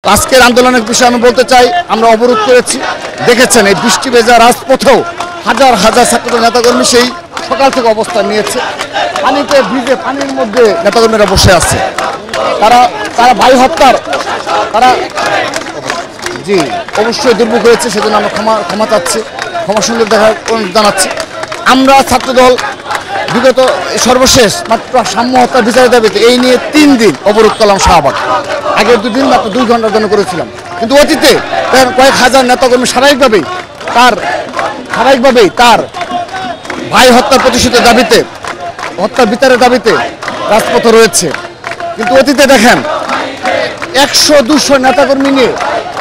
আজকের আন্দোলনের বিষয়ে আমি বলতে চাই, আমরা অবরোধ করেছি। দেখেছেন এই বৃষ্টি ভেজা রাজপথেও হাজার হাজার ছাত্রদল নেতাকর্মী সেই সকাল থেকে অবস্থান নিয়েছে। পানিতে ভিজে পানির মধ্যে নেতাকর্মীরা বসে আছে। তারা ভাই হত্যার জি অবশ্যই দুর্ভোগ হয়েছে, সেজন্য আমরা ক্ষমা চাচ্ছি, ক্ষমা সুন্দর দেখার জানাচ্ছি। আমরা ছাত্রদল বিগত সর্বশেষ মাত্র সাম্য হত্যার বিচারের দাবিতে এই নিয়ে 3 দিন অবরোধ করলাম শাহবাগ। আগের 2 দিন মাত্র 2 ঘন্টার জন্য করেছিলাম, কিন্তু অতীতে কয়েক হাজার নেতাকর্মী স্বাভাবিকভাবেই তার ভাই হত্যার প্রতিশোধের দাবিতে, হত্যার বিচারের দাবিতে রাজপথে রয়েছে। কিন্তু অতীতে দেখেন 100-200 নেতাকর্মী নিয়ে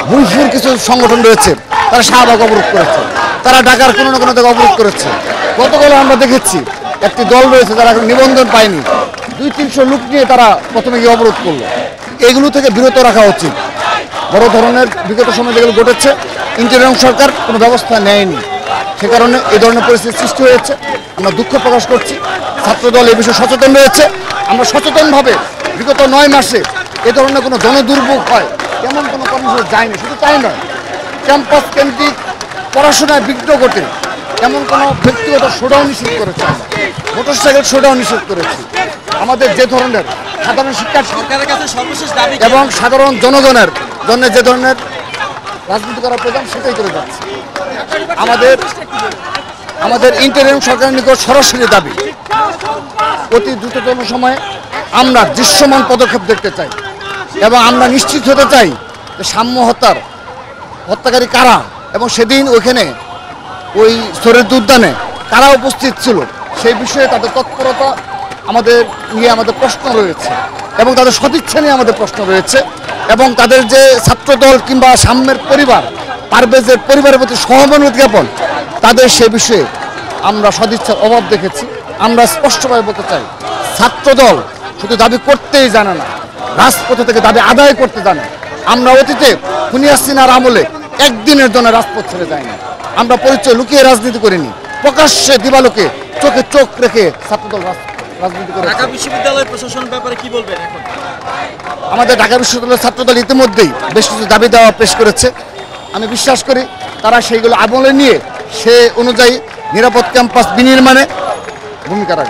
ভুলফুল কিছু সংগঠন রয়েছে, তারা শাহবাগ অবরোধ করেছে, তারা ঢাকার কোনো না কোনো জায়গায় অবরোধ করেছে। গতকাল আমরা দেখেছি একটি দল রয়েছে যারা এখন নিবন্ধন পায়নি, 200-300 লোক নিয়ে তারা প্রথমে গিয়ে অবরোধ করলো। এগুলো থেকে বিরত রাখা উচিত। বড় ধরনের বিগত সময় যেগুলো ঘটেছে, ইন্টারিম সরকার কোনো ব্যবস্থা নেয়নি, সে কারণে এই ধরনের পরিস্থিতি সৃষ্টি হয়েছে। আমরা দুঃখ প্রকাশ করছি। ছাত্রদল এই বিষয়ে সচেতন রয়েছে। আমরা সচেতনভাবে বিগত 9 মাসে এ ধরনের কোনো জনদুর্ভোগ হয় তেমন কোনো কর্মসূচি যায়নি। শুধু তাই নয়, ক্যাম্পাস কেন্দ্রিক পড়াশোনায় বিঘ্ন ঘটে এমন কোনো ব্যক্তিগত শোডাউন নিষেধ করেছে, মোটরসাইকেল শোডাউন নিষেধ করেছি। আমাদের যে ধরনের সাধারণ শিক্ষার্থী এবং সাধারণ জনগণের জন্য যে ধরনের রাজনীতি করা প্রয়োজন সেটাই করে যাচ্ছে। আমাদের ইন্টারিম সরকারের নিকট সরাসরি দাবি, অতি দ্রুততম সময়ে আমরা দৃশ্যমান পদক্ষেপ দেখতে চাই এবং আমরা নিশ্চিত হতে চাই যে সাম্য হত্যাকারী কারা এবং সেদিন ওইখানে ওই শরীয়ত উদ্যানে কারা উপস্থিত ছিল সেই বিষয়ে তাদের তৎপরতা আমাদের প্রশ্ন রয়েছে এবং তাদের সদিচ্ছা নিয়ে আমাদের প্রশ্ন রয়েছে এবং তাদের যে ছাত্রদল কিংবা সাম্যের পরিবার, পারভেজের পরিবারের প্রতি সহমত জ্ঞাপন, তাদের সে বিষয়ে আমরা সদিচ্ছার অভাব দেখেছি। আমরা স্পষ্টভাবে বলতে চাই, ছাত্রদল শুধু দাবি করতেই জানে না, রাজপথ থেকে দাবি আদায় করতে জানে। আমরা অতীতে খুনি হাসিনার আমলে একদিনের জন্য রাজপথ ছেড়ে যায়নি। আমরা পরিচয় লুকিয়ে রাজনীতি করিনি, প্রকাশ্যে দিবালোকে চোখে চোখ রেখে ছাত্রদল রাজনীতি করে। ঢাকা বিশ্ববিদ্যালয় প্রশাসনের ব্যাপারে কি বলবেন এখন? আমাদের ঢাকা বিশ্ববিদ্যালয়ের ছাত্রদল ইতিমধ্যেই বেশ কিছু দাবি দেওয়া পেশ করেছে। আমি বিশ্বাস করি তারা সেইগুলো আমলে নিয়ে সে অনুযায়ী নিরাপদ ক্যাম্পাস বিনির্মাণে ভূমিকা রাখবে।